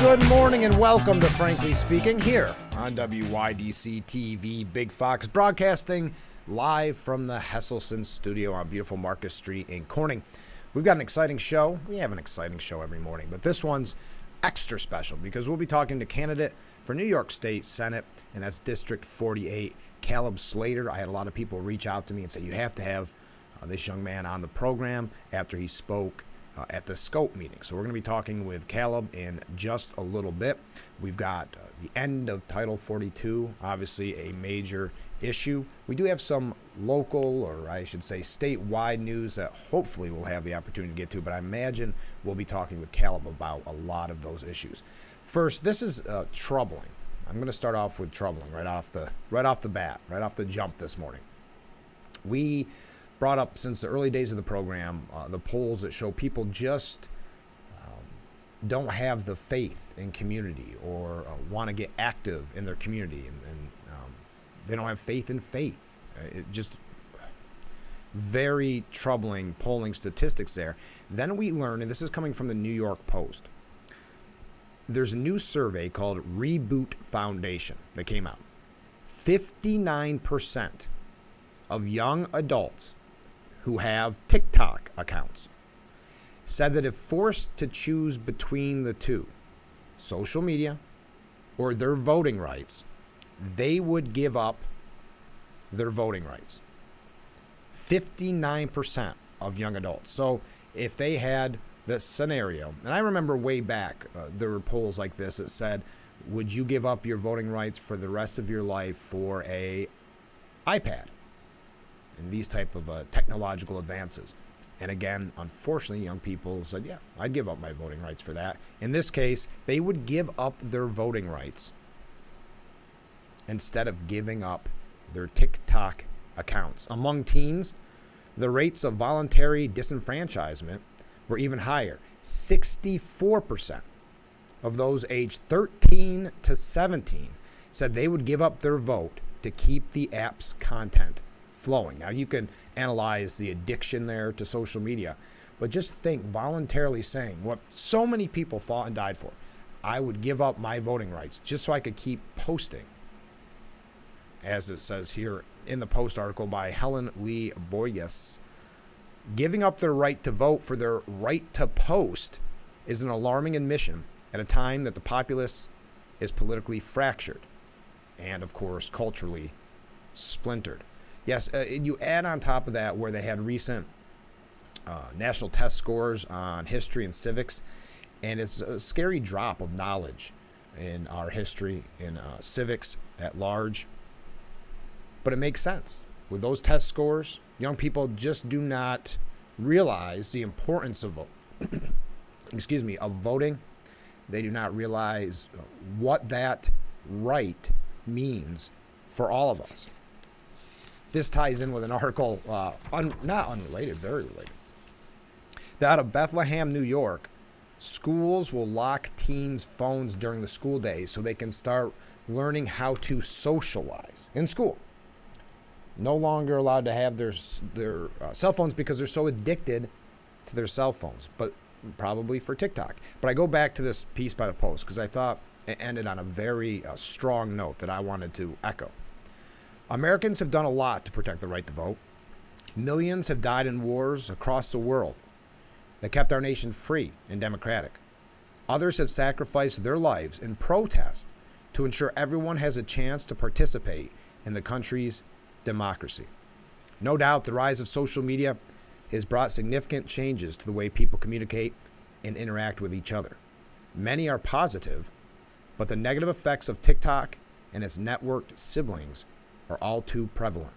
Good morning and welcome to Frankly Speaking here on WYDC TV Big Fox, broadcasting live from the Hesselson studio on beautiful Marcus Street in Corning. We've got an exciting show. We have an exciting show every morning, but this one's extra special because we'll be talking to candidate for New York State Senate, and that's District 48, Caleb Slater. I had a lot of people reach out to me and say, you have to have this young man on the program after he spoke at the SCOPE meeting. So we're going to be talking with Caleb in just a little bit. We've got the end of Title 42, obviously a major issue. We do have some local, or I should say statewide news that hopefully we'll have the opportunity to get to, but I imagine we'll be talking with Caleb about a lot of those issues. First, this is troubling. I'm going to start off with troubling right off the bat, right off the jump this morning. We brought up since the early days of the program the polls that show people just don't have the faith in community or want to get active in their community, and they don't have faith in faith. It just very troubling polling statistics there. Then we learned, and this is coming from the New York Post, there's a new survey called Reboot Foundation that came out. 59% of young adults who have TikTok accounts said that if forced to choose between the two, social media or their voting rights, they would give up their voting rights. 59% of young adults. So if they had this scenario, and I remember way back, there were polls like this that said, would you give up your voting rights for the rest of your life for a iPad? And these type of technological advances. And again, unfortunately, young people said, yeah, I'd give up my voting rights for that. In this case, they would give up their voting rights instead of giving up their TikTok accounts. Among teens, the rates of voluntary disenfranchisement were even higher. 64% of those aged 13 to 17 said they would give up their vote to keep the app's content flowing. Now, you can analyze the addiction there to social media, but just think voluntarily saying what so many people fought and died for. I would give up my voting rights just so I could keep posting. As it says here in the Post article by Helen Lee Boyes, giving up their right to vote for their right to post is an alarming admission at a time that the populace is politically fractured and, of course, culturally splintered. Yes, you add on top of that where they had recent national test scores on history and civics, and it's a scary drop of knowledge in our history, in civics at large. But it makes sense. With those test scores, young people just do not realize the importance of of voting. They do not realize what that right means for all of us. This ties in with an article, not unrelated, very related. That out of Bethlehem, New York, schools will lock teens' phones during the school day so they can start learning how to socialize in school. No longer allowed to have their cell phones because they're so addicted to their cell phones, but probably for TikTok. But I go back to this piece by the Post because I thought it ended on a very strong note that I wanted to echo. Americans have done a lot to protect the right to vote. Millions have died in wars across the world that kept our nation free and democratic. Others have sacrificed their lives in protest to ensure everyone has a chance to participate in the country's democracy. No doubt the rise of social media has brought significant changes to the way people communicate and interact with each other. Many are positive, but the negative effects of TikTok and its networked siblings are all too prevalent.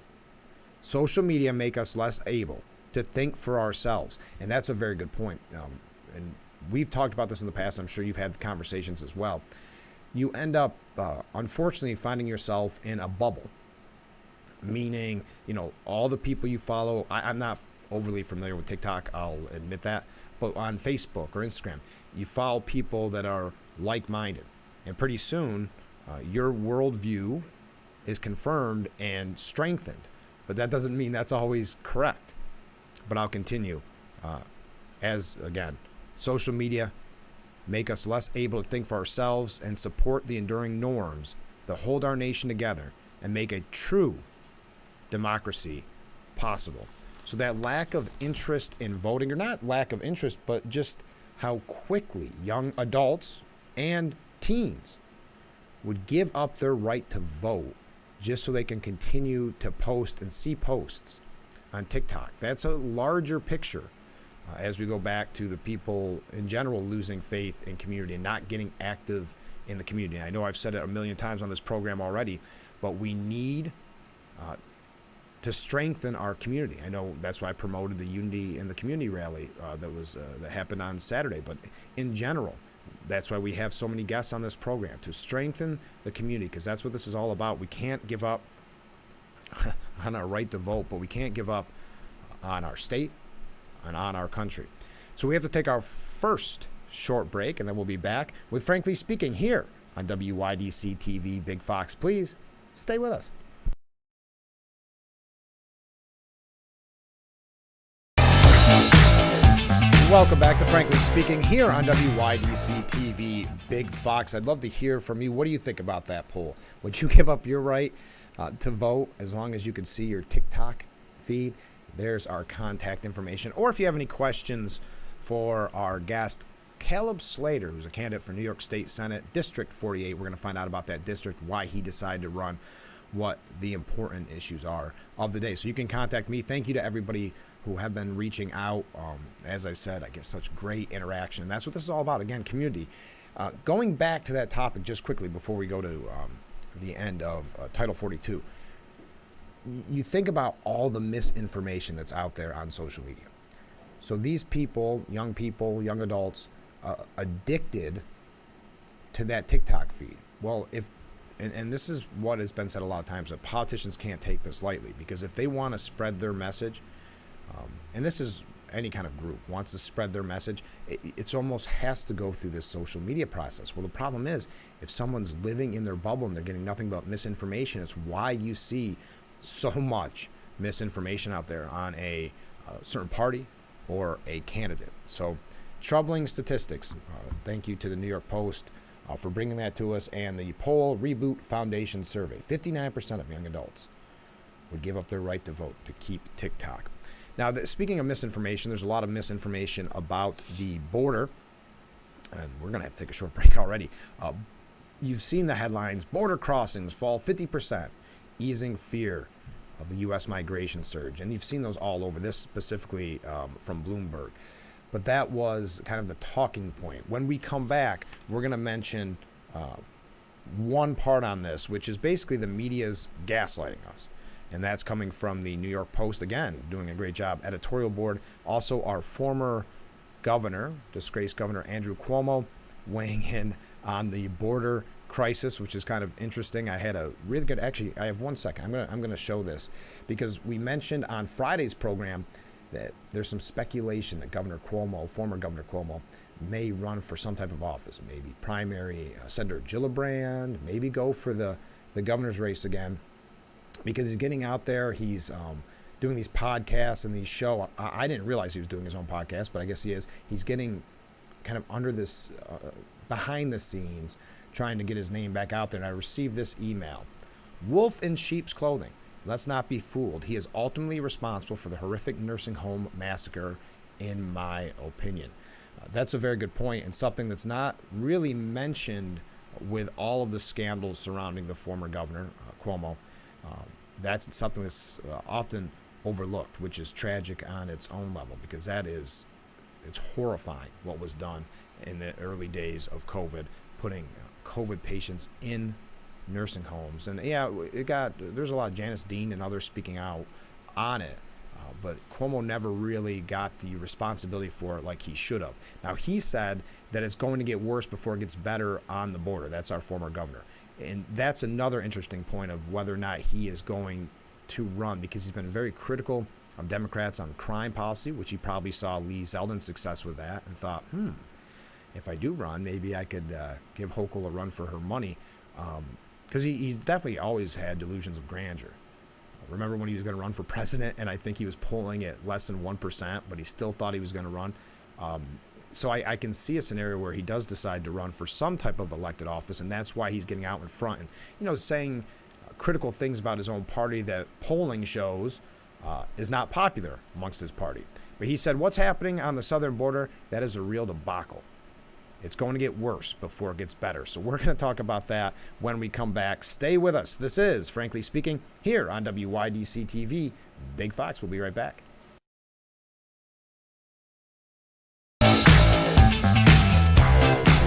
Social media make us less able to think for ourselves, and that's a very good point. And we've talked about this in the past. I'm sure you've had conversations as well. You end up, unfortunately, finding yourself in a bubble, meaning, all the people you follow. I'm not overly familiar with TikTok, I'll admit that, but on Facebook or Instagram, you follow people that are like-minded, and pretty soon your worldview is confirmed and strengthened. But that doesn't mean that's always correct. But I'll continue. As, again, social media make us less able to think for ourselves, and support the enduring norms that hold our nation together and make a true democracy possible. So that lack of interest in voting, or not lack of interest, but just how quickly young adults and teens would give up their right to vote just so they can continue to post and see posts on TikTok. That's a larger picture as we go back to the people in general losing faith in community and not getting active in the community. I know I've said it a million times on this program already, but we need to strengthen our community. I know that's why I promoted the Unity in the Community rally that happened on Saturday. But in general, that's why we have so many guests on this program, to strengthen the community, because that's what this is all about. We can't give up on our right to vote, but we can't give up on our state and on our country. So we have to take our first short break, and then we'll be back with Frankly Speaking here on WYDC TV Big Fox. Please stay with us. Welcome back to Frankly Speaking here on WYDC TV Big Fox. I'd love to hear from you. What do you think about that poll? Would you give up your right to vote as long as you could see your TikTok feed? There's our contact information. Or if you have any questions for our guest, Caleb Slater, who's a candidate for New York State Senate, District 48. We're going to find out about that district, why he decided to run, what the important issues are of the day. So you can contact me. Thank you to everybody who have been reaching out. As I said, I get such great interaction. And that's what this is all about. Again, community. Going back to that topic just quickly before we go to the end of Title 42. You think about all the misinformation that's out there on social media. So these people, young adults, addicted to that TikTok feed. Well, and this is what has been said a lot of times, that politicians can't take this lightly, because if they want to spread their message, and this is any kind of group wants to spread their message, it's almost has to go through this social media process. Well, the problem is, if someone's living in their bubble and they're getting nothing but misinformation, it's why you see so much misinformation out there on a certain party or a candidate. So troubling statistics. Thank you to the New York Post for bringing that to us, and the Poll Reboot Foundation survey. 59% of young adults would give up their right to vote to keep TikTok. Now, speaking of misinformation, there's a lot of misinformation about the border, and we're going to have to take a short break already. You've seen the headlines: border crossings fall 50%, easing fear of the U.S. migration surge. And you've seen those all over, this specifically from Bloomberg. But that was kind of the talking point. When we come back, we're going to mention one part on this, which is basically the media's gaslighting us. And that's coming from the New York Post, again, doing a great job. Editorial board. Also, our former governor, disgraced Governor Andrew Cuomo, weighing in on the border crisis, which is kind of interesting. I had a really good, actually, I have 1 second. I'm going to show this, because we mentioned on Friday's program that there's some speculation that Governor Cuomo, former Governor Cuomo, may run for some type of office, maybe primary Senator Gillibrand, maybe go for the governor's race again, because he's getting out there. He's doing these podcasts and these shows. I didn't realize he was doing his own podcast, but I guess he is. He's getting kind of under this, behind the scenes, trying to get his name back out there. And I received this email: wolf in sheep's clothing. Let's not be fooled. He is ultimately responsible for the horrific nursing home massacre, in my opinion. That's a very good point, and something that's not really mentioned with all of the scandals surrounding the former governor, Cuomo. That's something that's often overlooked, which is tragic on its own level, because it's horrifying what was done in the early days of COVID, putting COVID patients in nursing homes. And yeah, there's a lot of Janice Dean and others speaking out on it, but Cuomo never really got the responsibility for it like he should have. Now, he said that it's going to get worse before it gets better on the border. That's our former governor. And that's another interesting point of whether or not he is going to run, because he's been very critical of Democrats on the crime policy, which he probably saw Lee Zeldin's success with that and thought, if I do run, maybe I could give Hochul a run for her money. Because he's definitely always had delusions of grandeur. Remember when he was going to run for president, and I think he was polling at less than 1%, but he still thought he was going to run. So I can see a scenario where he does decide to run for some type of elected office, and that's why he's getting out in front and, saying critical things about his own party that polling shows is not popular amongst his party. But he said what's happening on the southern border, that is a real debacle. It's going to get worse before it gets better. So we're going to talk about that when we come back. Stay with us. This is Frankly Speaking here on WYDC TV. Big Fox. We'll be right back.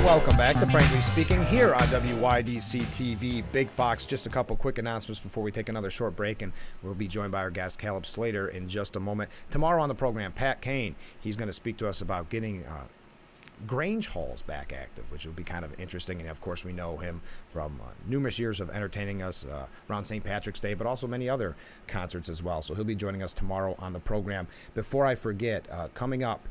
Welcome back to Frankly Speaking here on WYDC TV. Big Fox. Just a couple quick announcements before we take another short break, and we'll be joined by our guest Caleb Slater in just a moment. Tomorrow on the program, Pat Kane. He's going to speak to us about getting Grange Halls back active, which will be kind of interesting. And of course, we know him from numerous years of entertaining us around St. Patrick's Day, but also many other concerts as well. So he'll be joining us tomorrow on the program. Before I forget, coming up,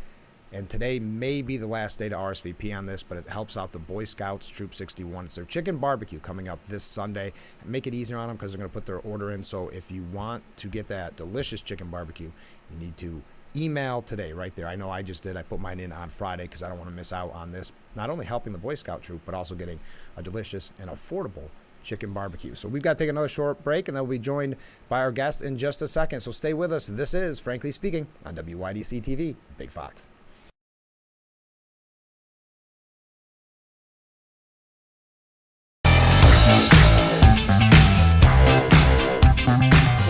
and today may be the last day to RSVP on this, but it helps out the Boy Scouts Troop 61. It's their chicken barbecue coming up this Sunday. Make it easier on them because they're going to put their order in. So if you want to get that delicious chicken barbecue, you need to email today right there. I know I just did. I put mine in on Friday because I don't want to miss out on this. Not only helping the Boy Scout troop, but also getting a delicious and affordable chicken barbecue. So we've got to take another short break, and then we'll be joined by our guest in just a second. So stay with us. This is Frankly Speaking on WYDC TV. Big Fox.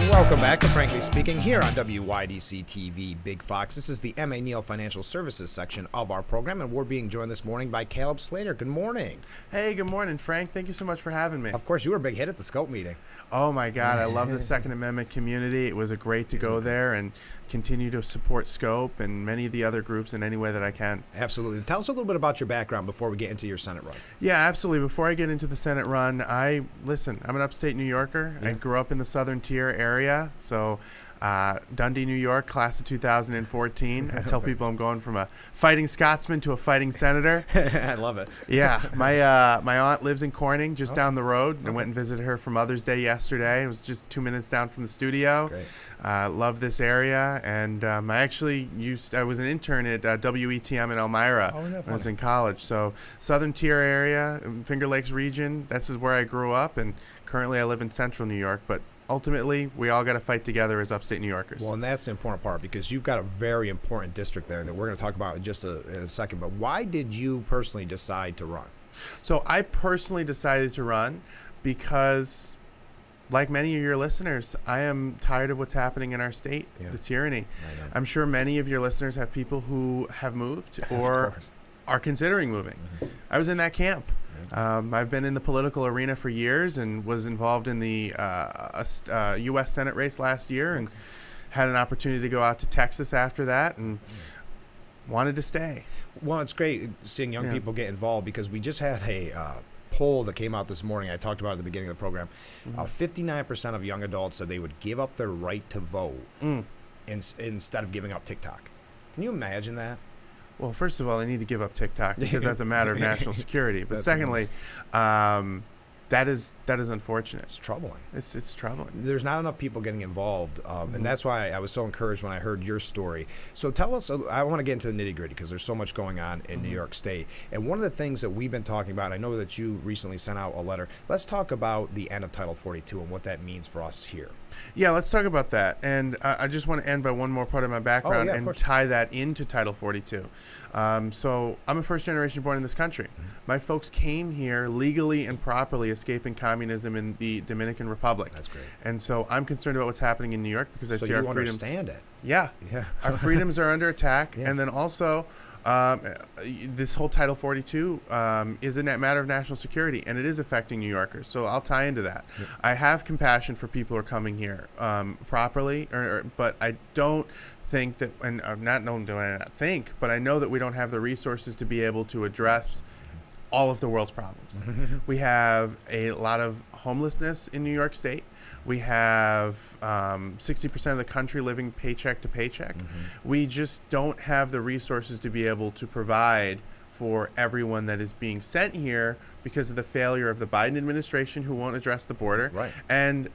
Welcome back to Frankly Speaking here on WYDC TV Big Fox. This is the M.A. Neal Financial Services section of our program, and we're being joined this morning by Caleb Slater. Good morning. Hey, good morning, Frank. Thank you so much for having me. Of course, you were a big hit at the Scope meeting. Oh, my God. I love the Second Amendment community. It was great to go there and continue to support Scope and many of the other groups in any way that I can. Absolutely. Tell us a little bit about your background before we get into your Senate run. Yeah, absolutely. Before I get into the Senate run, I'm an upstate New Yorker. Yeah. I grew up in the Southern Tier area, so Dundee, New York, class of 2014. I tell people I'm going from a fighting Scotsman to a fighting senator. I love it. Yeah, my aunt lives in Corning, just down the road. I went and visited her for Mother's Day yesterday. It was just 2 minutes down from the studio. Love this area, and I was an intern at WETM in Elmira when I was in college. So Southern Tier area, Finger Lakes region, this is where I grew up, and currently I live in Central New York, but ultimately, we all got to fight together as upstate New Yorkers. Well, and that's the important part because you've got a very important district there that we're going to talk about in just in a second. But why did you personally decide to run? So I personally decided to run because, like many of your listeners, I am tired of what's happening in our state, the tyranny. I'm sure many of your listeners have people who have moved or are considering moving. I was in that camp. I've been in the political arena for years and was involved in the U.S. Senate race last year and had an opportunity to go out to Texas after that and wanted to stay. Well, it's great seeing young people get involved because we just had a poll that came out this morning. I talked about it at the beginning of the program. 59% of young adults said they would give up their right to vote instead of giving up TikTok. Can you imagine that? Well, first of all, they need to give up TikTok because that's a matter of national security. But secondly, that is unfortunate. It's troubling. It's troubling. There's not enough people getting involved, and that's why I was so encouraged when I heard your story. So tell us, I want to get into the nitty-gritty because there's so much going on in New York State. And one of the things that we've been talking about, I know that you recently sent out a letter. Let's talk about the end of Title 42 and what that means for us here. Yeah, let's talk about that. And I just want to end by one more part of my background and tie that into Title 42. So I'm a first generation born in this country. My folks came here legally and properly escaping communism in the Dominican Republic. That's great. And so I'm concerned about what's happening in New York because I see our freedoms. So you understand it. Yeah. Our freedoms are under attack. And then also this whole Title 42 is a matter of national security, and it is affecting New Yorkers. So I'll tie into that. I have compassion for people who are coming here properly, but I don't think that, and but I know that we don't have the resources to be able to address all of the world's problems. We have a lot of homelessness in New York State. We have 60% of the country living paycheck to paycheck. We just don't have the resources to be able to provide for everyone that is being sent here because of the failure of the Biden administration, who won't address the border, and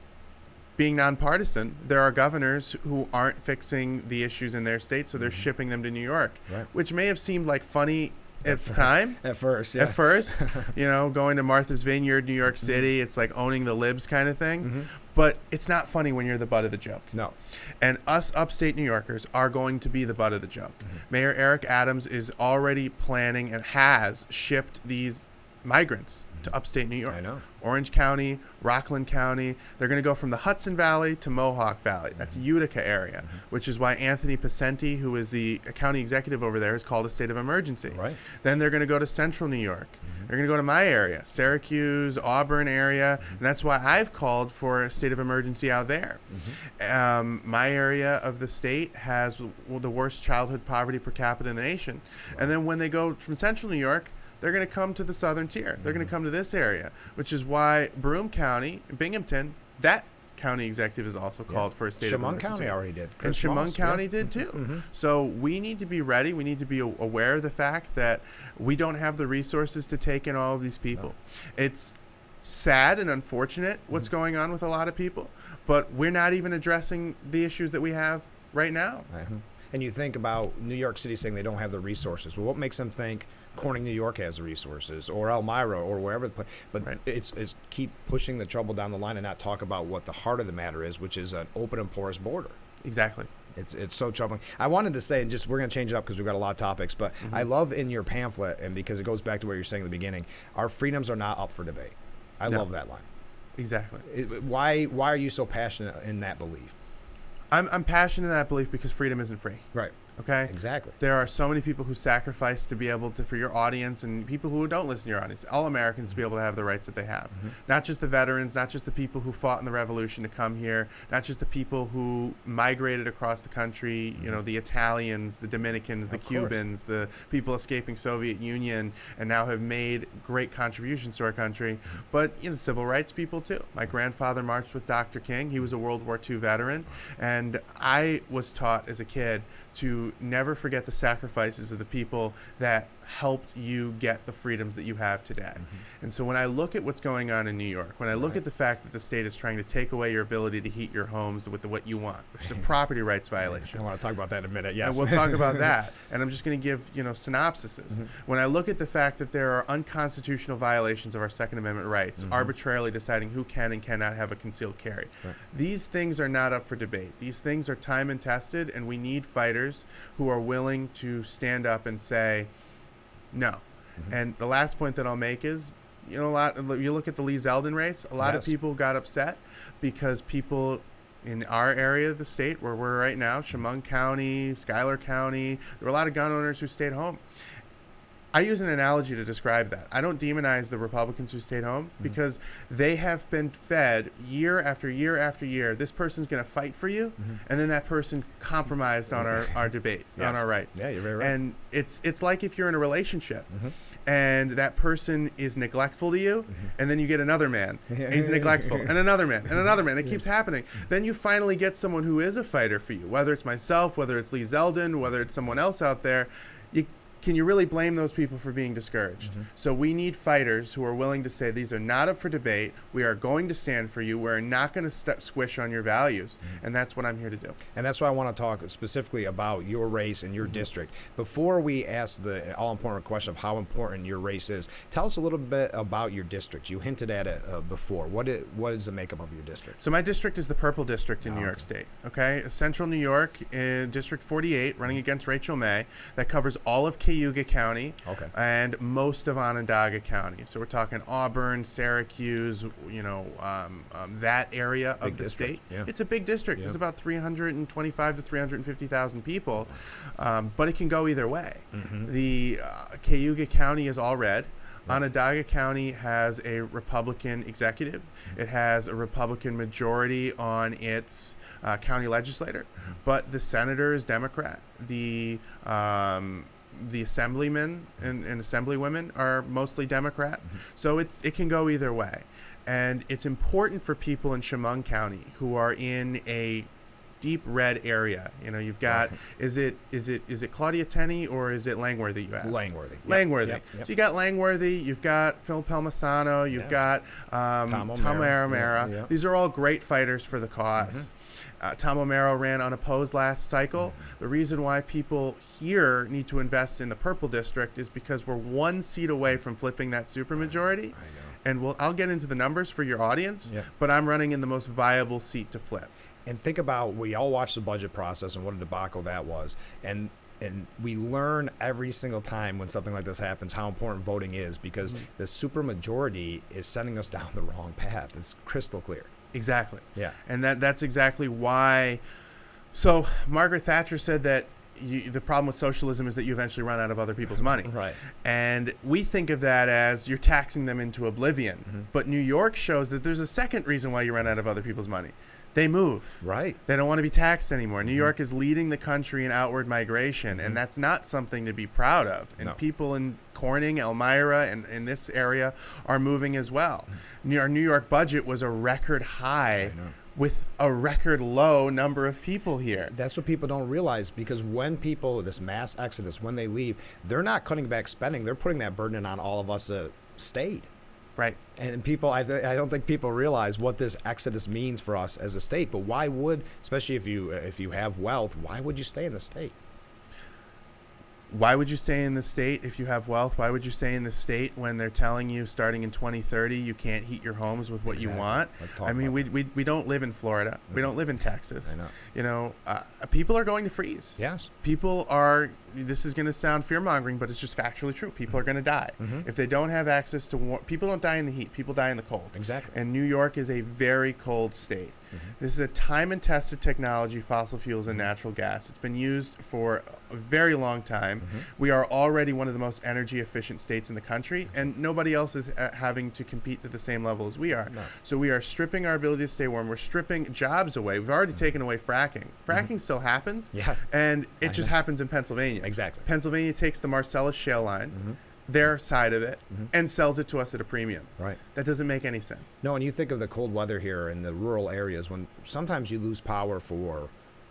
being nonpartisan, there are governors who aren't fixing the issues in their state, so they're shipping them to New York, Right. which may have seemed like funny at the time. At first, yeah. At first, going to Martha's Vineyard, New York City, it's like owning the libs kind of thing. But it's not funny when you're the butt of the joke. No. And us upstate New Yorkers are going to be the butt of the joke. Mayor Eric Adams is already planning and has shipped these migrants to upstate New York. I know. Orange County, Rockland County. They're going to go from the Hudson Valley to Mohawk Valley. That's Utica area, which is why Anthony Pacenti, who is the county executive over there, has called a state of emergency. Right. Then they're going to go to central New York. They're going to go to my area, Syracuse, Auburn area, and that's why I've called for a state of emergency out there. My area of the state has the worst childhood poverty per capita in the nation. And then when they go from central New York, they're going to come to the southern tier. They're going to come to this area, which is why Broome County, Binghamton, that county executive has also called for a state of Chemung emergency. County already did. And Chris Chemung Moss, County yeah. did too. So we need to be ready. We need to be aware of the fact that we don't have the resources to take in all of these people. It's sad and unfortunate what's going on with a lot of people, but we're not even addressing the issues that we have right now. And you think about New York City saying they don't have the resources. Well, what makes them think Corning, New York has the resources, or Elmira, or wherever the place? But Right. it's keep pushing the trouble down the line and not talk about what the heart of the matter is, which is an open and porous border. Exactly. It's so troubling. I wanted to say, and just we're going to change it up because we've got a lot of topics, but I love in your pamphlet, and because it goes back to what you're saying in the beginning, our freedoms are not up for debate. I No. love that line. Exactly. Why are you so passionate in that belief? I'm passionate in that belief because freedom isn't free. Right. Okay. Exactly. There are so many people who sacrifice to be able to, for your audience and people who don't listen to your audience, all Americans to be able to have the rights that they have. Not just the veterans, not just the people who fought in the revolution to come here, not just the people who migrated across the country, the Italians, the Dominicans, the Of course. Cubans, the people escaping Soviet Union and now have made great contributions to our country, but civil rights people too. My grandfather marched with Dr. King. He was a World War II veteran, and I was taught as a kid to never forget the sacrifices of the people that helped you get the freedoms that you have today. And so when I look at what's going on in New York, when I look at the fact that the state is trying to take away your ability to heat your homes with what you want, which is a property rights violation. I want to talk about that in a minute. And Yes. we'll talk about that. And I'm just going to give, synopsises. When I look at the fact that there are unconstitutional violations of our Second Amendment rights, arbitrarily deciding who can and cannot have a concealed carry, these things are not up for debate. These things are time and tested, and we need fighters who are willing to stand up and say, no. And the last point that I'll make is, you look at the Lee Zeldin race, a lot of Yes. people got upset because people in our area of the state where we're right now, Chemung County, Schuyler County, there were a lot of gun owners who stayed home. I use an analogy to describe that. I don't demonize the Republicans who stayed home because they have been fed year after year after year. This person's going to fight for you, and then that person compromised on our debate, Yes. on our rights. Yeah, you're very right. And it's like if you're in a relationship. And that person is neglectful to you, and then you get another man, and he's neglectful, and another man, and another man. It keeps happening. Then you finally get someone who is a fighter for you, whether it's myself, whether it's Lee Zeldin, whether it's someone else out there. Can you really blame those people for being discouraged? So we need fighters who are willing to say these are not up for debate. We are going to stand for you. We're not going to squish on your values. And that's what I'm here to do. And that's why I want to talk specifically about your race and your district. Before we ask the all-important question of how important your race is, tell us a little bit about your district. You hinted at it before. What is the makeup of your district? So my district is the Purple District in New York State. Okay, Central New York in District 48, running against Rachel May. That covers all of Cayuga County. Okay. And most of Onondaga County. So we're talking Auburn, Syracuse, that area Big of the district, state. yeah. It's a big district. Yeah. It's about 325 to 350,000 people, but it can go either way. The Cayuga County is all red. Onondaga County has a Republican executive. It has a Republican majority on its county legislator, but the senator is Democrat. The assemblymen and assemblywomen are mostly Democrat. So it can go either way. And it's important for people in Chemung County who are in a deep red area. You know, you've got is it Claudia Tenney or is it Langworthy you have? Langworthy. Langworthy. Yep. So you got Langworthy, you've got Phil Palmisano, you've got Tom O'Mara. Yeah. These are all great fighters for the cause. Tom O'Mara ran unopposed last cycle. The reason why people here need to invest in the purple district is because we're one seat away from flipping that supermajority. I know. And I'll get into the numbers for your audience, but I'm running in the most viable seat to flip. And think about, we all watched the budget process and what a debacle that was. And we learn every single time when something like this happens how important voting is, because the supermajority is sending us down the wrong path. It's crystal clear. Exactly. Yeah. And that's exactly why. So Margaret Thatcher said that the problem with socialism is that you eventually run out of other people's money. Right. And we think of that as you're taxing them into oblivion. But New York shows that there's a second reason why you run out of other people's money. They move. Right. They don't want to be taxed anymore. New York is leading the country in outward migration, and that's not something to be proud of. And people in Corning, Elmira, and in this area are moving as well. Our New York budget was a record high with a record low number of people here. That's what people don't realize, because when people, this mass exodus, when they leave, they're not cutting back spending. They're putting that burden on all of us that stayed. Right. And people, I don't think people realize what this exodus means for us as a state. But why would, especially if you have wealth, why would you stay in the state? Why would you stay in the state if you have wealth? Why would you stay in the state when they're telling you starting in 2030 you can't heat your homes with what you want? I mean, we don't live in Florida. We don't live in Texas. I know. You know, people are going to freeze. Yes. People are, this is going to sound fear-mongering, but it's just factually true. People are going to die. If they don't have access to people don't die in the heat. People die in the cold. Exactly. And New York is a very cold state. This is a time and tested technology, fossil fuels and natural gas. It's been used for a very long time. We are already one of the most energy efficient states in the country, and nobody else is having to compete to the same level as we are. No. So we are stripping our ability to stay warm. We're stripping jobs away. We've already taken away fracking. Fracking still happens. Yes. And it just happens in Pennsylvania. Exactly. Pennsylvania takes the Marcellus shale line, their side of it, and sells it to us at a premium. Right. That doesn't make any sense. No, and you think of the cold weather here in the rural areas when sometimes you lose power for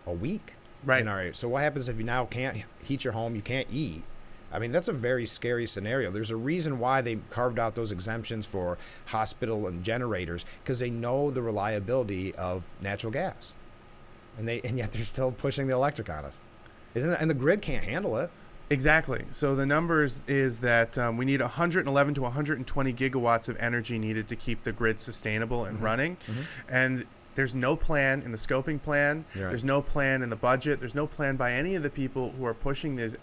a week. Right. In our area. So what happens if you now can't heat your home, you can't eat? I mean, that's a very scary scenario. There's a reason why they carved out those exemptions for hospital and generators, because they know the reliability of natural gas. And yet they're still pushing the electric on us. Isn't it? And the grid can't handle it. Exactly. So the numbers is that we need 111 to 120 gigawatts of energy needed to keep the grid sustainable and running. And there's no plan in the scoping plan. Right. There's no plan in the budget. There's no plan by any of the people who are pushing these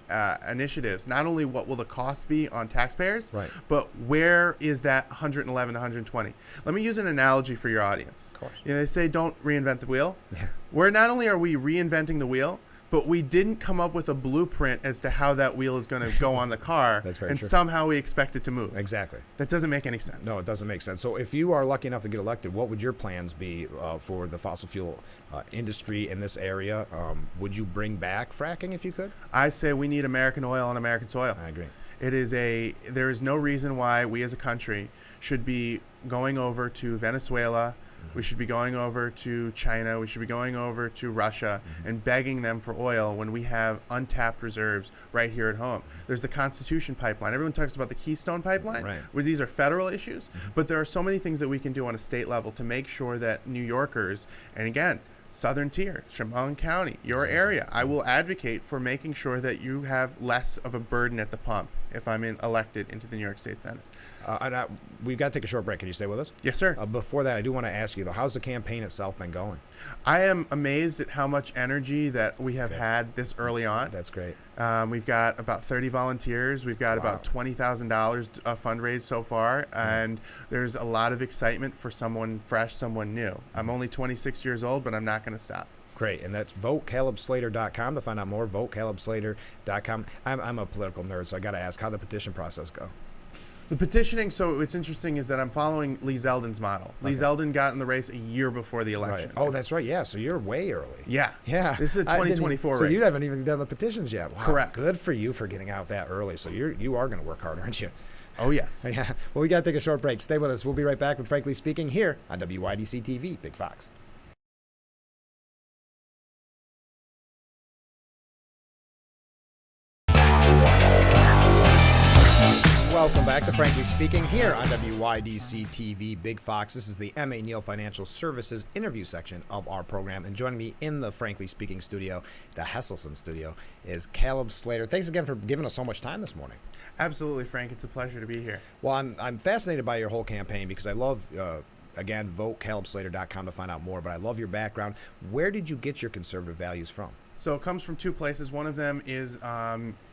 initiatives. Not only what will the cost be on taxpayers, Right. but where is that 111 to 120? Let me use an analogy for your audience. Of course. You know, they say don't reinvent the wheel. Yeah. Where not only are we reinventing the wheel, but we didn't come up with a blueprint as to how that wheel is going to go on the car. That's very and true. Somehow we expect it to move. Exactly. That doesn't make any sense. No, it doesn't make sense. So if you are lucky enough to get elected, what would your plans be for the fossil fuel industry in this area? Would you bring back fracking if you could? I say we need American oil on American soil. I agree. There is no reason why we as a country should be going over to Venezuela. We should be going over to China. We should be going over to Russia and begging them for oil when we have untapped reserves right here at home. There's the Constitution pipeline. Everyone talks about the Keystone pipeline, Right. where these are federal issues, but there are so many things that we can do on a state level to make sure that New Yorkers, and again, Southern Tier, Chemung County, your area, I will advocate for making sure that you have less of a burden at the pump if I'm elected into the New York State Senate. We've got to take a short break. Can you stay with us? Yes, sir. Before that, I do want to ask you, though, how's the campaign itself been going? I am amazed at how much energy that we have had this early on. That's great. We've got about 30 volunteers. We've got about $20,000 fundraised so far, and there's a lot of excitement for someone fresh, someone new. I'm only 26 years old, but I'm not going to stop. Great. And that's votecalebslater.com to find out more, votecalebslater.com. I'm a political nerd, so I got to ask, how the petition process go? The petitioning, so what's interesting is that I'm following Lee Zeldin's model. Lee Zeldin got in the race a year before the election. Right. Oh, that's right. Yeah, so you're way early. Yeah. Yeah. This is a 2024 race. So you haven't even done the petitions yet. Wow. Correct. Good for you for getting out that early. So you are going to work hard, aren't you? Oh, yes. Yeah. Well, we got to take a short break. Stay with us. We'll be right back with Frankly Speaking here on WYDC TV, Big Fox. welcome back to Frankly Speaking here on WYDC TV Big Fox. This is the M.A. Neal Financial Services interview section of our program. And joining me in the Frankly Speaking studio, the Hesselson studio, is Caleb Slater. Thanks again for giving us so much time this morning. Absolutely, Frank. It's a pleasure to be here. Well, I'm fascinated by your whole campaign because I love, again, vote CalebSlater.com to find out more, but I love your background. Where did you get your conservative values from? So it comes from two places. One of them is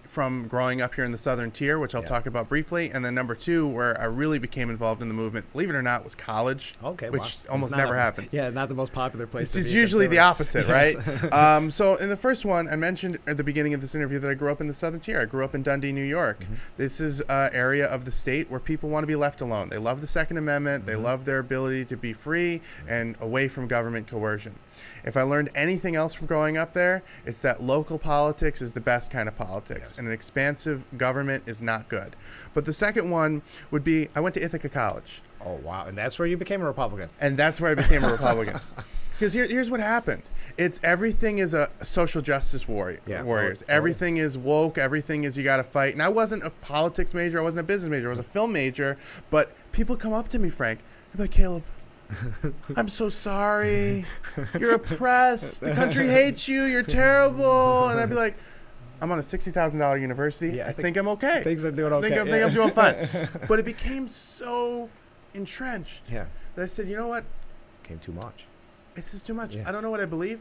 from growing up here in the Southern Tier, which I'll talk about briefly. And then number two, where I really became involved in the movement, believe it or not, was college, which almost never happens. Yeah, not the most popular place. It's usually the opposite, right? So in the first one, I mentioned at the beginning of this interview that I grew up in the Southern Tier. I grew up in Dundee, New York. Mm-hmm. This is an area of the state where people want to be left alone. They love the Second Amendment. Mm-hmm. They love their ability to be free and away from government coercion. If I learned anything else from growing up there, it's that local politics is the best kind of politics, and an expansive government is not good. But the second one would be I went to Ithaca College. Oh, wow. And that's where you became a Republican. And that's where I became a Republican. Because here's what happened. It's everything is a social justice warriors. Everything is woke. Everything is you got to fight. And I wasn't a politics major. I wasn't a business major. I was a film major. But people come up to me, Frank. They're like, Caleb, I'm so sorry. You're oppressed. The country hates you. You're terrible. And I'd be like, I'm on a $60,000 university. Yeah, I think I'm okay. Things are doing okay. I think I'm doing fine. But it became so entrenched that I said, you know what? Became too much. This is too much. Yeah. I don't know what I believe,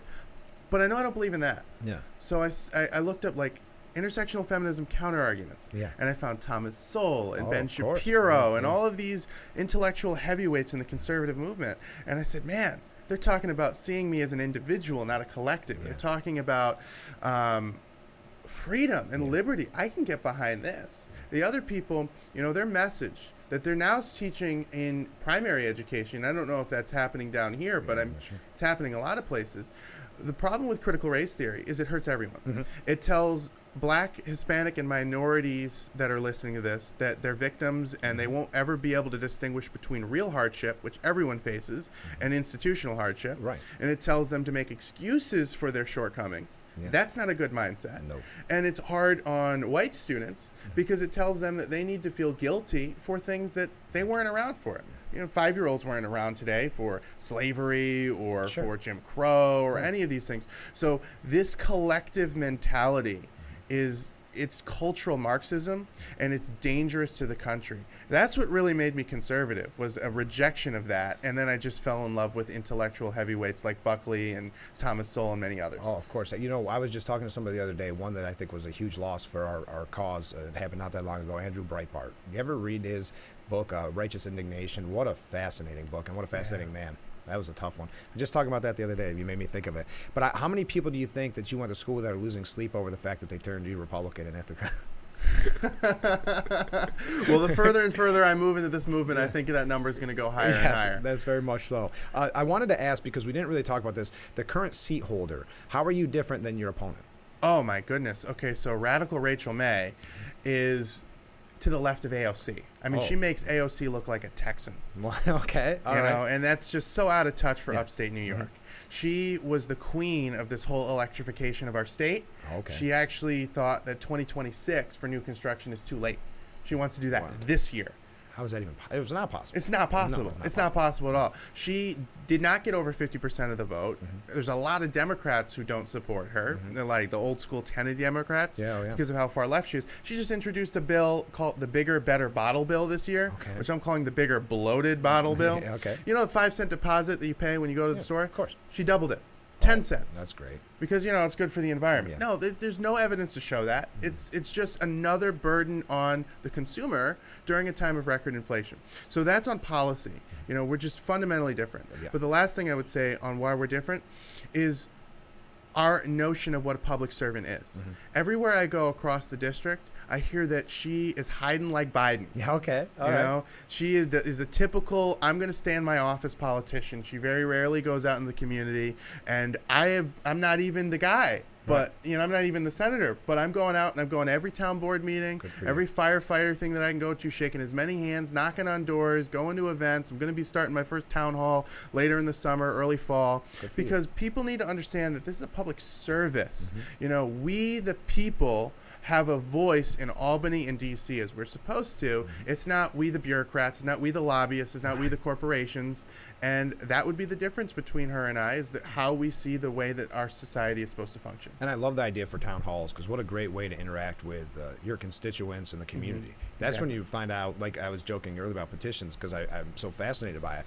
but I know I don't believe in that. Yeah. So I looked up like intersectional feminism counter-arguments. Yeah. And I found Thomas Sowell and Ben Shapiro and all of these intellectual heavyweights in the conservative movement. And I said, man, they're talking about seeing me as an individual, not a collective. Yeah. They're talking about freedom and liberty. I can get behind this. The other people, their message that they're now teaching in primary education, I don't know if that's happening down here, but it's happening a lot of places. The problem with critical race theory is it hurts everyone. Mm-hmm. It tells Black, Hispanic, and minorities that are listening to this that they're victims and they won't ever be able to distinguish between real hardship, which everyone faces, and institutional hardship. Right. And it tells them to make excuses for their shortcomings. Yeah. That's not a good mindset. No. And it's hard on white students because it tells them that they need to feel guilty for things that they weren't around for. 5-year-olds weren't around today for slavery or for Jim Crow or any of these things. So this collective mentality it's cultural Marxism, and it's dangerous to the country. That's what really made me conservative, was a rejection of that. And then I just fell in love with intellectual heavyweights like Buckley and Thomas Sowell and many others. Oh, of course. I was just talking to somebody the other day, one that I think was a huge loss for our cause. It happened not that long ago, Andrew Breitbart. You ever read his book, Righteous Indignation? What a fascinating book, and what a fascinating man. That was a tough one. Just talking about that the other day, you made me think of it. But how many people do you think that you went to school with that are losing sleep over the fact that they turned you Republican in Ithaca? Well, the further and further I move into this movement, I think that number is going to go higher and higher. That's very much so. I wanted to ask, because we didn't really talk about this, the current seat holder, how are you different than your opponent? Oh, my goodness. Okay, so Radical Rachel May is to the left of AOC. I mean, she makes AOC look like a Texan. Okay. All right. And that's just so out of touch for upstate New York. Mm-hmm. She was the queen of this whole electrification of our state. Okay. She actually thought that 2026 for new construction is too late. She wants to do that this year. How is that even possible? It was not possible. It's not possible. It's not possible at all. She did not get over 50% of the vote. Mm-hmm. There's a lot of Democrats who don't support her. Mm-hmm. They're like the old school Tennessee Democrats because of how far left she is. She just introduced a bill called the Bigger, Better Bottle Bill this year, which I'm calling the Bigger, Bloated Bottle Bill. Okay. You know the 5-cent deposit that you pay when you go to the store? Of course. She doubled it. 10 cents. That's great. Because, it's good for the environment. Yeah. No, there's no evidence to show that. It's just another burden on the consumer during a time of record inflation. So that's on policy. We're just fundamentally different. Yeah. But the last thing I would say on why we're different is our notion of what a public servant is. Mm-hmm. Everywhere I go across the district, I hear that she is hiding like Biden. Yeah, okay. All right. She is a typical, I'm going to stay in my office politician. She very rarely goes out in the community. And I'm not even the guy. But, I'm not even the senator. But I'm going out and I'm going to every town board meeting, every firefighter thing that I can go to, shaking as many hands, knocking on doors, going to events. I'm going to be starting my first town hall later in the summer, early fall. Because people need to understand that this is a public service. Mm-hmm. We, the people, have a voice in Albany and D.C. as we're supposed to. It's not we the bureaucrats, it's not we the lobbyists, it's not we the corporations. And that would be the difference between her and I, is that how we see the way that our society is supposed to function. And I love the idea for town halls, because what a great way to interact with your constituents and the community. That's when you find out, like I was joking earlier about petitions, because I'm so fascinated by it.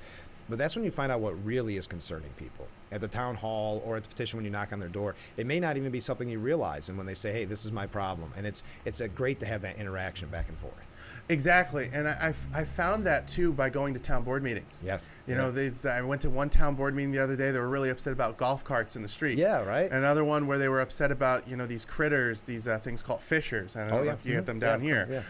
But that's when you find out what really is concerning people. At the town hall or at the petition when you knock on their door, it may not even be something you realize. And when they say, hey, this is my problem. And it's great to have that interaction back and forth. Exactly, and I found that too by going to town board meetings. Yes. You know, I went to one town board meeting the other day. They were really upset about golf carts in the street. Yeah, right. Another one where they were upset about, you know, these critters, these things called fishers. I don't know if you get them down here.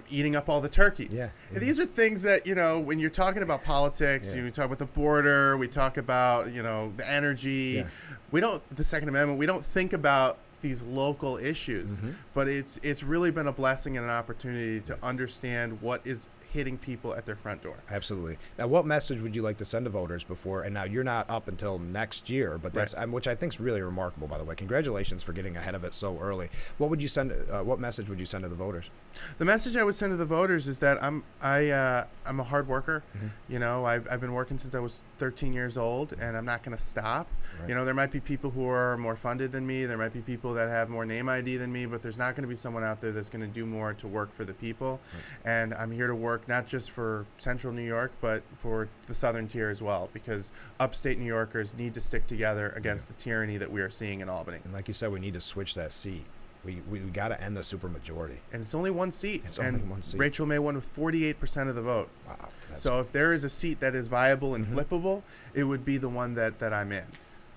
Eating up all the turkeys. Yeah. And these are things that, you know, when you're talking about politics, you talk about the border, we talk about, you know, the energy. We don't, the Second Amendment, we don't think about these local issues, but it's really been a blessing and an opportunity to understand what is hitting people at their front door. Absolutely. Now, what message would you like to send to voters before? And now you're not up until next year, but that's which I think is really remarkable. By the way, congratulations for getting ahead of it so early. What would you send? What message would you send to the voters? The message I would send to the voters is that I'm a hard worker. You know, I've been working since I was 13 years old, and I'm not going to stop. You know, there might be people who are more funded than me. There might be people that have more name ID than me, but there's not going to be someone out there that's going to do more to work for the people. And I'm here to work not just for Central New York, but for the Southern Tier as well, because upstate New Yorkers need to stick together against the tyranny that we are seeing in Albany. And like you said, we need to switch that seat. We got to end the supermajority. And it's only one seat. It's only one seat. Rachel May won with 48% of the vote. Wow. So if there is a seat that is viable and flippable, it would be the one that I'm in.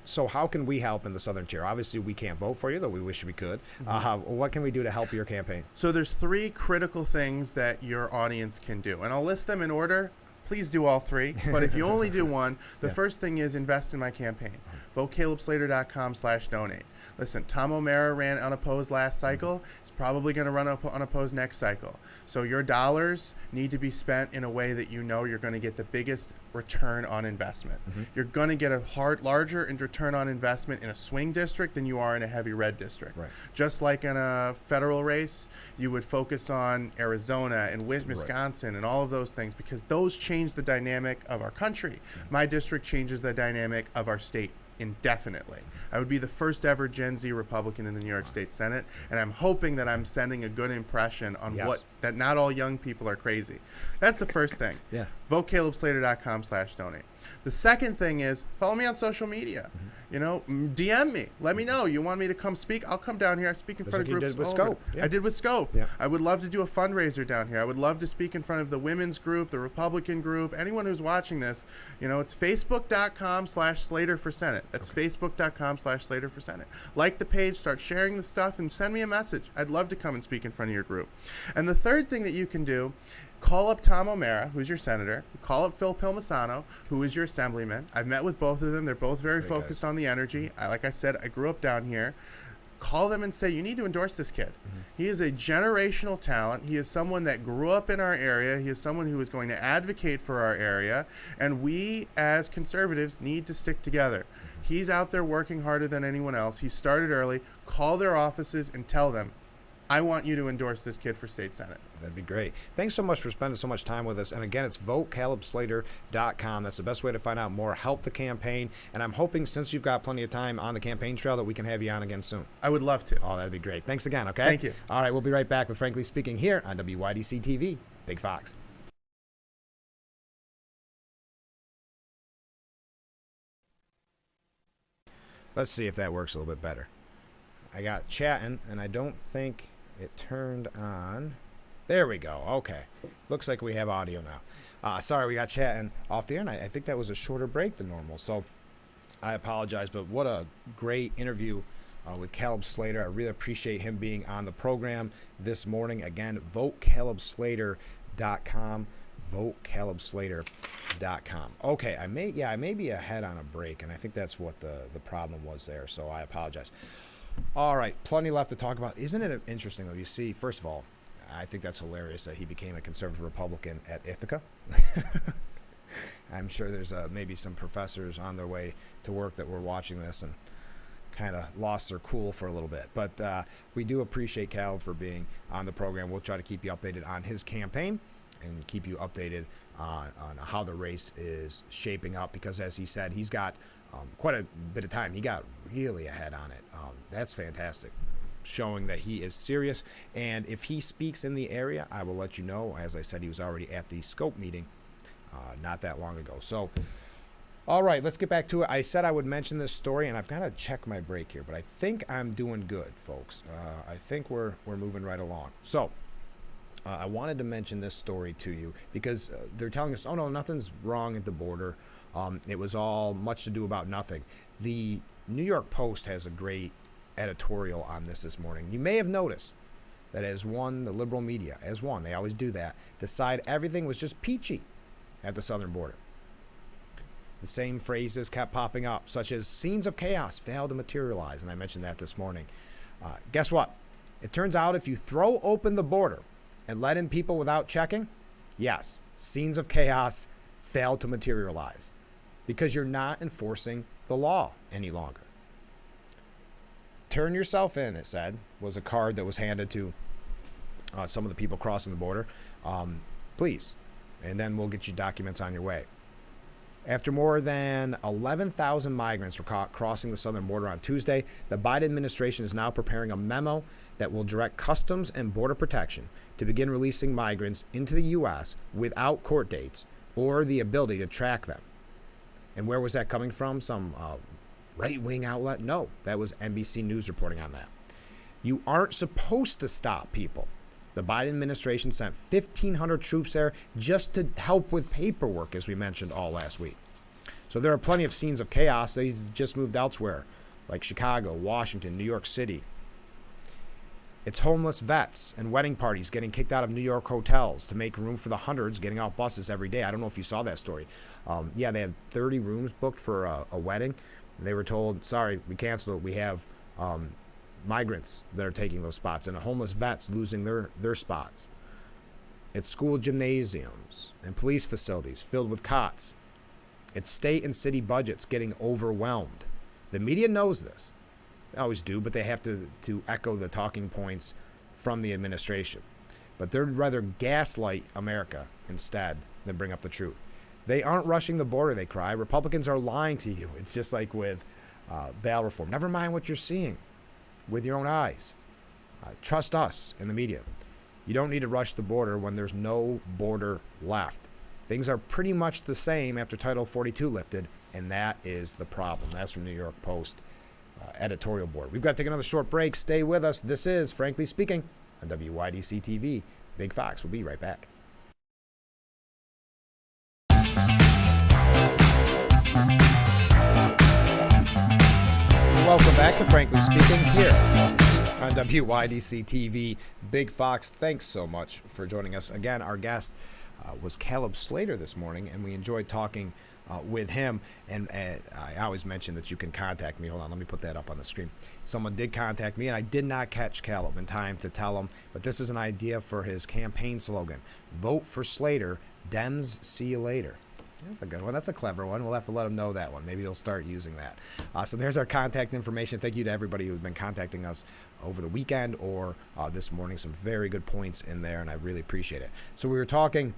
So how can we help in the Southern Tier? Obviously, we can't vote for you, though we wish we could. What can we do to help your campaign? So there's 3 critical things that your audience can do. And I'll list them in order. Please do all 3. But if you only do one, the first thing is invest in my campaign. VoteCalebSlater.com/donate. Listen, Tom O'Mara ran unopposed last cycle. He's probably going to run unopposed next cycle. So your dollars need to be spent in a way that you know you're going to get the biggest return on investment. You're going to get a larger return on investment in a swing district than you are in a heavy red district. Just like in a federal race, you would focus on Arizona and Wisconsin and all of those things, because those change the dynamic of our country. My district changes the dynamic of our state indefinitely. I would be the first ever Gen Z Republican in the New York State Senate, and I'm hoping that I'm sending a good impression on that not all young people are crazy. That's the first thing. VoteCalebSlater.com/donate. The second thing is follow me on social media. You know, DM me. Let me know. You want me to come speak? I'll come down here. I speak in front of groups. You did with Scope. I did with Scope. I would love to do a fundraiser down here. I would love to speak in front of the women's group, the Republican group, anyone who's watching this. You know, it's Facebook.com/Slater for Senate. That's Facebook.com/Slater for Senate. Like the page, start sharing the stuff, and send me a message. I'd love to come and speak in front of your group. And the third thing that you can do, call up Tom O'Mara, who's your senator. Call up Phil Palmisano, who is your assemblyman. I've met with both of them. They're both very focused on the energy. Like I said, I grew up down here. Call them and say, you need to endorse this kid. He is a generational talent. He is someone that grew up in our area. He is someone who is going to advocate for our area. And we, as conservatives, need to stick together. He's out there working harder than anyone else. He started early. Call their offices and tell them, I want you to endorse this kid for state senate. That'd be great. Thanks so much for spending so much time with us. And again, it's VoteCalebSlater.com. That's the best way to find out more. Help the campaign. And I'm hoping, since you've got plenty of time on the campaign trail, that we can have you on again soon. I would love to. Oh, that'd be great. Thanks again, okay? Thank you. All right, we'll be right back with Frankly Speaking here on WYDC TV. Big Fox. Let's see if that works a little bit better. I got chatting, and I don't think it turned on. There we go. Okay. Looks like we have audio now. Sorry, we got chatting off the air, and I think that was a shorter break than normal. So I apologize, but what a great interview with Caleb Slater. I really appreciate him being on the program this morning. Again, VoteCalebSlater.com. VoteCalebSlater.com. Okay, I may be ahead on a break, and I think that's what the problem was there, so I apologize. All right, plenty left to talk about. Isn't it interesting, though? You see, first of all, I think that's hilarious that he became a conservative Republican at Ithaca. I'm sure there's maybe some professors on their way to work that were watching this, and kind of lost their cool for a little bit. But we do appreciate Caleb for being on the program. We'll try to keep you updated on his campaign and keep you updated on how the race is shaping up, because as he said, he's got quite a bit of time. He got really ahead on it. That's fantastic, showing that he is serious. And if he speaks in the area, I will let you know. As I said, he was already at the SCOPE meeting not that long ago. So all right, let's get back to it. I said I would mention this story, and I've got to check my break here, but I think I'm doing good, folks. I think we're moving right along. So I wanted to mention this story to you because they're telling us, oh, no, nothing's wrong at the border. It was all much to do about nothing. The New York Post has a great editorial on this morning. You may have noticed that as one, the liberal media, as one, they always do that, decide everything was just peachy at the southern border. The same phrases kept popping up, such as scenes of chaos failed to materialize, and I mentioned that this morning. Guess what? It turns out if you throw open the border and let in people without checking, yes, scenes of chaos failed to materialize because you're not enforcing the law any longer. Turn yourself in, it said, was a card that was handed to some of the people crossing the border. Please, and then we'll get you documents on your way. After more than 11,000 migrants were caught crossing the southern border on Tuesday, the Biden administration is now preparing a memo that will direct Customs and Border Protection to begin releasing migrants into the U.S. without court dates or the ability to track them. And where was that coming from? Some right-wing outlet? No, that was NBC News reporting on that. You aren't supposed to stop people. The Biden administration sent 1,500 troops there just to help with paperwork, as we mentioned all last week. So there are plenty of scenes of chaos. They just moved elsewhere, like Chicago, Washington, New York City. It's homeless vets and wedding parties getting kicked out of New York hotels to make room for the hundreds getting out buses every day. I don't know if you saw that story. They had 30 rooms booked for a wedding. And they were told, sorry, we canceled it. We have migrants that are taking those spots, and homeless vets losing their spots. It's school gymnasiums and police facilities filled with cots. It's state and city budgets getting overwhelmed. The media knows this. They always do, but they have to echo the talking points from the administration. But they'd rather gaslight America instead than bring up the truth. They aren't rushing the border, they cry. Republicans are lying to you. It's just like with bail reform. Never mind what you're seeing with your own eyes. Trust us in the media. You don't need to rush the border when there's no border left. Things are pretty much the same after Title 42 lifted, and that is the problem. That's from New York Post editorial board. We've got to take another short break. Stay with us. This is Frankly Speaking on WYDC TV. Big Fox. We'll be right back. Welcome back to Frankly Speaking here on WYDC TV. Big Fox, thanks so much for joining us. Again, our guest was Caleb Slater this morning, and we enjoyed talking with him. And I always mention that you can contact me. Hold on, let me put that up on the screen. Someone did contact me, and I did not catch Caleb in time to tell him, but this is an idea for his campaign slogan. Vote for Slater, Dems see you later. That's a good one. That's a clever one. We'll have to let him know that one. Maybe he'll start using that. So there's our contact information. Thank you to everybody who's been contacting us over the weekend or this morning. Some very good points in there, and I really appreciate it. So we were talking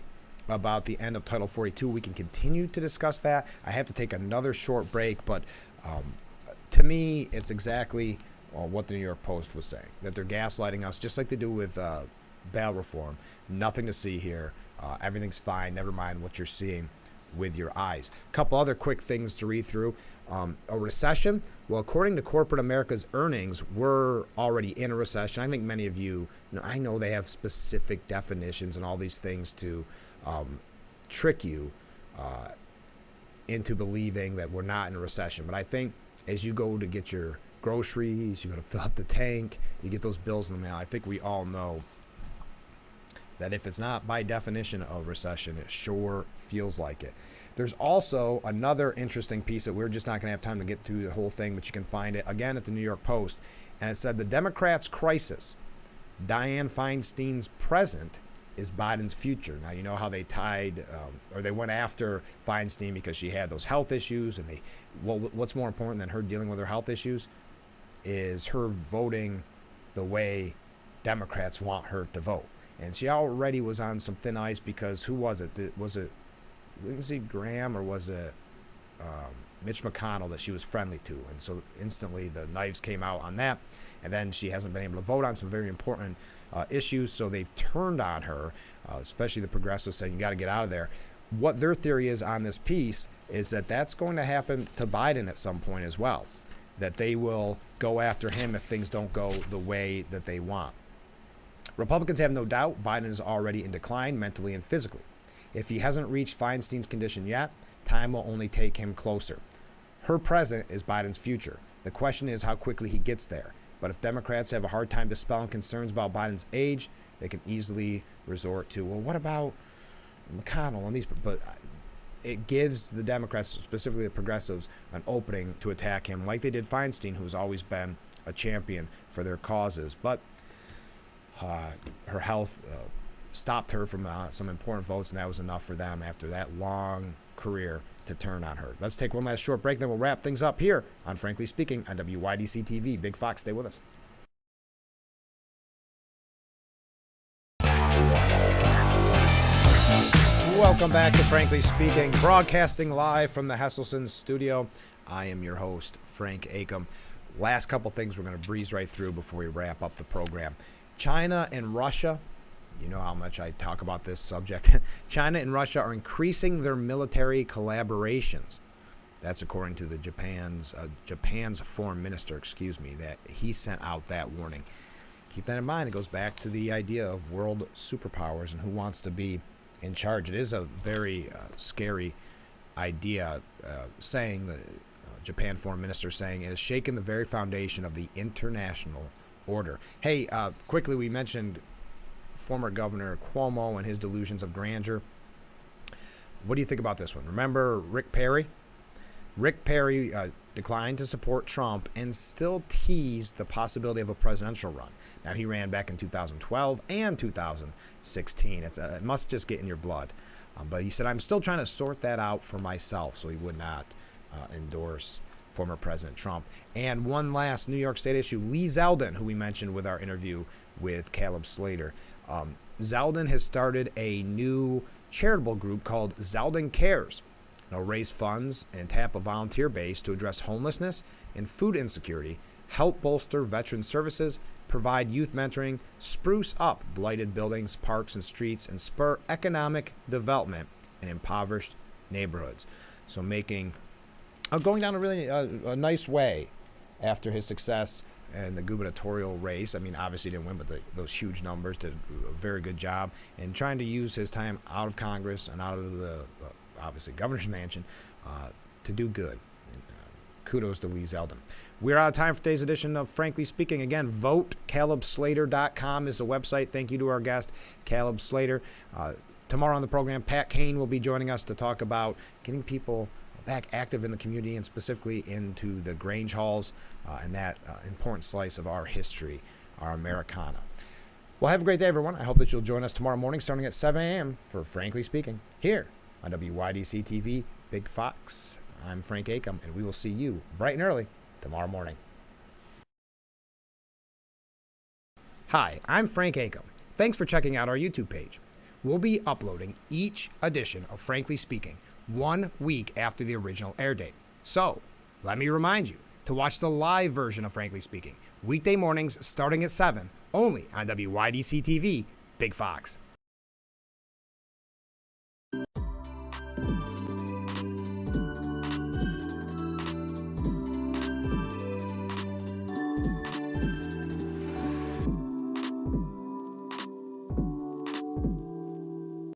about the end of Title 42. We can continue to discuss that. I have to take another short break, but to me, it's exactly what the New York Post was saying, that they're gaslighting us just like they do with bail reform. Nothing to see here. Everything's fine. Never mind what you're seeing with your eyes. A couple other quick things to read through. A recession. Well, according to corporate America's earnings, we're already in a recession. I think many of you know, I know they have specific definitions and all these things to trick you into believing that we're not in a recession. But I think as you go to get your groceries, you go to fill up the tank, you get those bills in the mail, I think we all know that if it's not by definition a recession, it sure feels like it. There's also another interesting piece that we're just not going to have time to get through the whole thing, but you can find it again at the New York Post. And it said the Democrats' crisis, Dianne Feinstein's present, is Biden's future. Now, you know how they tied or they went after Feinstein because she had those health issues. And what's more important than her dealing with her health issues? is her voting the way Democrats want her to vote. And she already was on some thin ice because who was it? Was it Lindsey Graham or was it Mitch McConnell that she was friendly to? And so instantly the knives came out on that. And then she hasn't been able to vote on some very important issues. So they've turned on her, especially the progressives saying you got to get out of there. What their theory is on this piece is that that's going to happen to Biden at some point as well, that they will go after him if things don't go the way that they want. Republicans have no doubt Biden is already in decline mentally and physically. If he hasn't reached Feinstein's condition yet, time will only take him closer. Her present is Biden's future. The question is how quickly he gets there. But if Democrats have a hard time dispelling concerns about Biden's age, they can easily resort to, well, what about McConnell and these? But it gives the Democrats, specifically the progressives, an opening to attack him like they did Feinstein, who's always been a champion for their causes. But her health stopped her from some important votes, and that was enough for them after that long career to turn on her. Let's take one last short break, then we'll wrap things up here on Frankly Speaking on WYDC TV. Big Fox, stay with us. Welcome back to Frankly Speaking, broadcasting live from the Hesselson studio. I am your host, Frank Acom. Last couple things we're going to breeze right through before we wrap up the program. China and Russia, you know how much I talk about this subject. China and Russia are increasing their military collaborations. That's according to the Japan's foreign minister, that he sent out that warning. Keep that in mind. It goes back to the idea of world superpowers and who wants to be in charge. It is a very scary idea, saying the Japan foreign minister saying it has shaken the very foundation of the international order. Hey, quickly, we mentioned former Governor Cuomo and his delusions of grandeur. What do you think about this one? Remember Rick Perry? Rick Perry declined to support Trump and still teased the possibility of a presidential run. Now, he ran back in 2012 and 2016. It must just get in your blood. But he said, I'm still trying to sort that out for myself, so he would not endorse former President Trump. And one last New York State issue, Lee Zeldin, who we mentioned with our interview with Caleb Slater. Zeldin has started a new charitable group called Zeldin Cares. It'll raise funds and tap a volunteer base to address homelessness and food insecurity, help bolster veteran services, provide youth mentoring, spruce up blighted buildings, parks, and streets, and spur economic development in impoverished neighborhoods. So going down a really a nice way after his success in the gubernatorial race. I mean, obviously he didn't win, but those huge numbers, did a very good job. And trying to use his time out of Congress and out of the, obviously, governor's mansion to do good. And, kudos to Lee Zeldin. We're out of time for today's edition of Frankly Speaking. Again, VoteCalebSlater.com is the website. Thank you to our guest, Caleb Slater. Tomorrow on the program, Pat Kane will be joining us to talk about getting people back active in the community and specifically into the Grange halls and that important slice of our history, our Americana. Well, have a great day, everyone. I hope that you'll join us tomorrow morning starting at 7 a.m. for Frankly Speaking here on WYDC TV, Big Fox. I'm Frank Acom, and we will see you bright and early tomorrow morning. Hi, I'm Frank Acom. Thanks for checking out our YouTube page. We'll be uploading each edition of Frankly Speaking 1 week after the original air date. So, let me remind you to watch the live version of Frankly Speaking, weekday mornings starting at 7, only on WYDC TV, Big Fox.